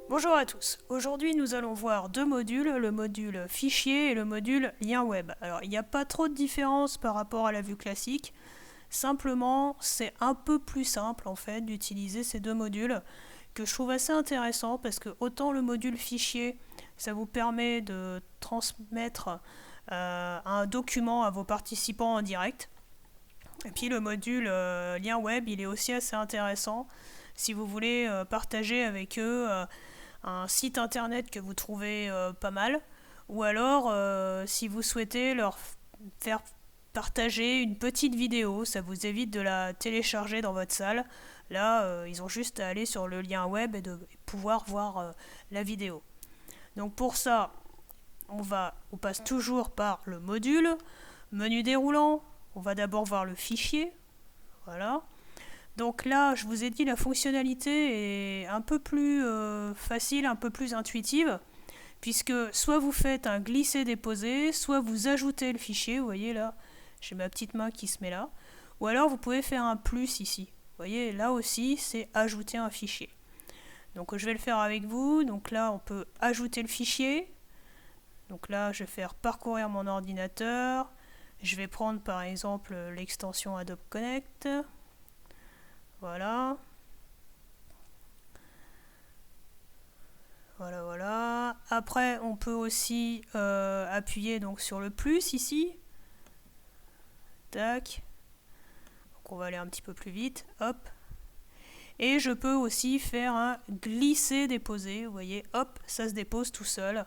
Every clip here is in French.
Bonjour à tous. Aujourd'hui, nous allons voir deux modules, le module fichier et le module lien web. Alors, il n'y a pas trop de différence par rapport à la vue classique. Simplement, c'est un peu plus simple en fait d'utiliser ces deux modules que je trouve assez intéressant parce que autant le module fichier, ça vous permet de transmettre un document à vos participants en direct. Et puis le module lien web, il est aussi assez intéressant si vous voulez partager avec eux un site internet que vous trouvez pas mal, ou alors si vous souhaitez leur faire partager une petite vidéo, ça vous évite de la télécharger dans votre salle. Là, ils ont juste à aller sur le lien web et de pouvoir voir la vidéo. Donc pour ça, on passe toujours par le module, menu déroulant. On va d'abord voir le fichier, voilà. Donc là, je vous ai dit, la fonctionnalité est un peu plus facile, un peu plus intuitive, puisque soit vous faites un glisser-déposer, soit vous ajoutez le fichier, vous voyez là, j'ai ma petite main qui se met là, ou alors vous pouvez faire un plus ici. Vous voyez, là aussi, c'est ajouter un fichier. Donc je vais le faire avec vous, donc là, on peut ajouter le fichier. Donc là, je vais faire parcourir mon ordinateur. Je vais prendre par exemple l'extension Adobe Connect. Voilà. Voilà, voilà. Après, on peut aussi appuyer donc sur le plus ici. Tac. Donc on va aller un petit peu plus vite. Hop. Et je peux aussi faire un glisser-déposer. Vous voyez, hop, ça se dépose tout seul.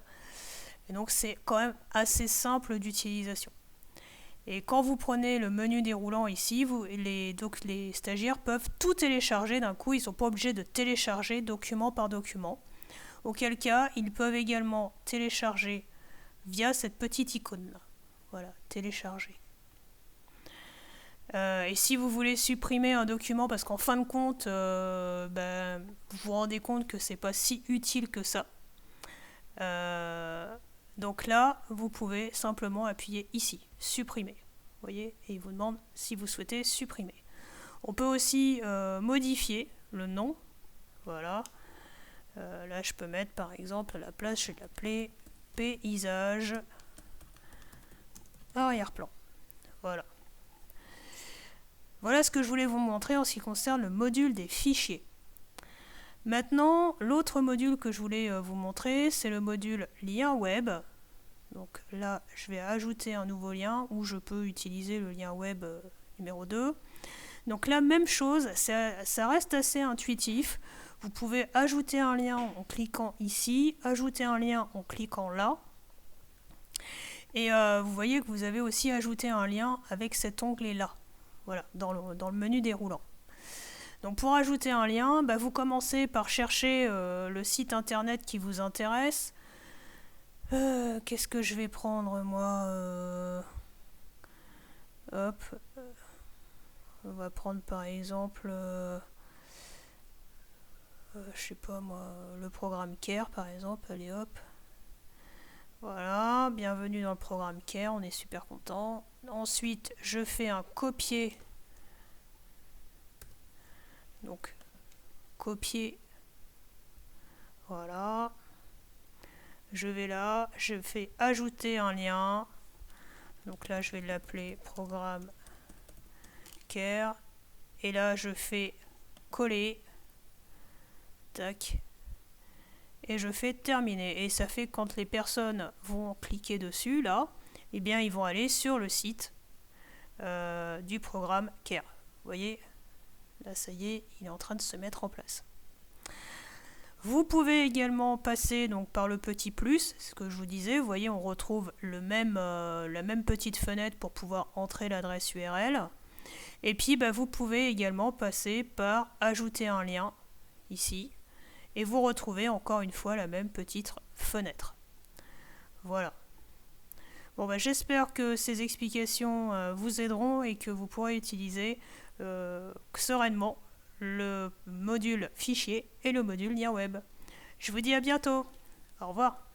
Et donc c'est quand même assez simple d'utilisation. Et quand vous prenez le menu déroulant ici, donc les stagiaires peuvent tout télécharger d'un coup. Ils ne sont pas obligés de télécharger document par document. Auquel cas, ils peuvent également télécharger via cette petite icône-là. Voilà, télécharger. Et si vous voulez supprimer un document, parce qu'en fin de compte, vous vous rendez compte que c'est pas si utile que ça. Donc là, vous pouvez simplement appuyer ici, supprimer. Vous voyez, et il vous demande si vous souhaitez supprimer. On peut aussi modifier le nom. Voilà. Là, je peux mettre par exemple à la place, je vais l'appeler paysage arrière-plan. Voilà. Voilà ce que je voulais vous montrer en ce qui concerne le module des fichiers. Maintenant, l'autre module que je voulais vous montrer, c'est le module lien web. Donc là, je vais ajouter un nouveau lien où je peux utiliser le lien web numéro 2. Donc la même chose, ça reste assez intuitif. Vous pouvez ajouter un lien en cliquant ici, ajouter un lien en cliquant là. Et vous voyez que vous avez aussi ajouté un lien avec cet onglet-là, voilà, dans le menu déroulant. Donc pour ajouter un lien, vous commencez par chercher le site internet qui vous intéresse. Qu'est-ce que je vais prendre moi Hop. On va prendre par exemple, je sais pas moi, le programme CARE par exemple. Allez hop. Voilà, bienvenue dans le programme CARE, on est super content. Ensuite, je fais un copier. Donc, copier. Voilà. Je vais là, je fais ajouter un lien. Donc là, je vais l'appeler programme CARE. Et là, je fais coller. Tac. Et je fais terminer. Et ça fait quand les personnes vont cliquer dessus, là, eh bien, ils vont aller sur le site du programme CARE. Vous voyez, là, ça y est, il est en train de se mettre en place. Vous pouvez également passer donc par le petit plus, ce que je vous disais. Vous voyez, on retrouve la même petite fenêtre pour pouvoir entrer l'adresse URL. Et puis, vous pouvez également passer par ajouter un lien ici. Et vous retrouvez encore une fois la même petite fenêtre. Voilà. Bon, j'espère que ces explications vous aideront et que vous pourrez utiliser sereinement le module fichier et le module lien web. Je vous dis à bientôt. Au revoir.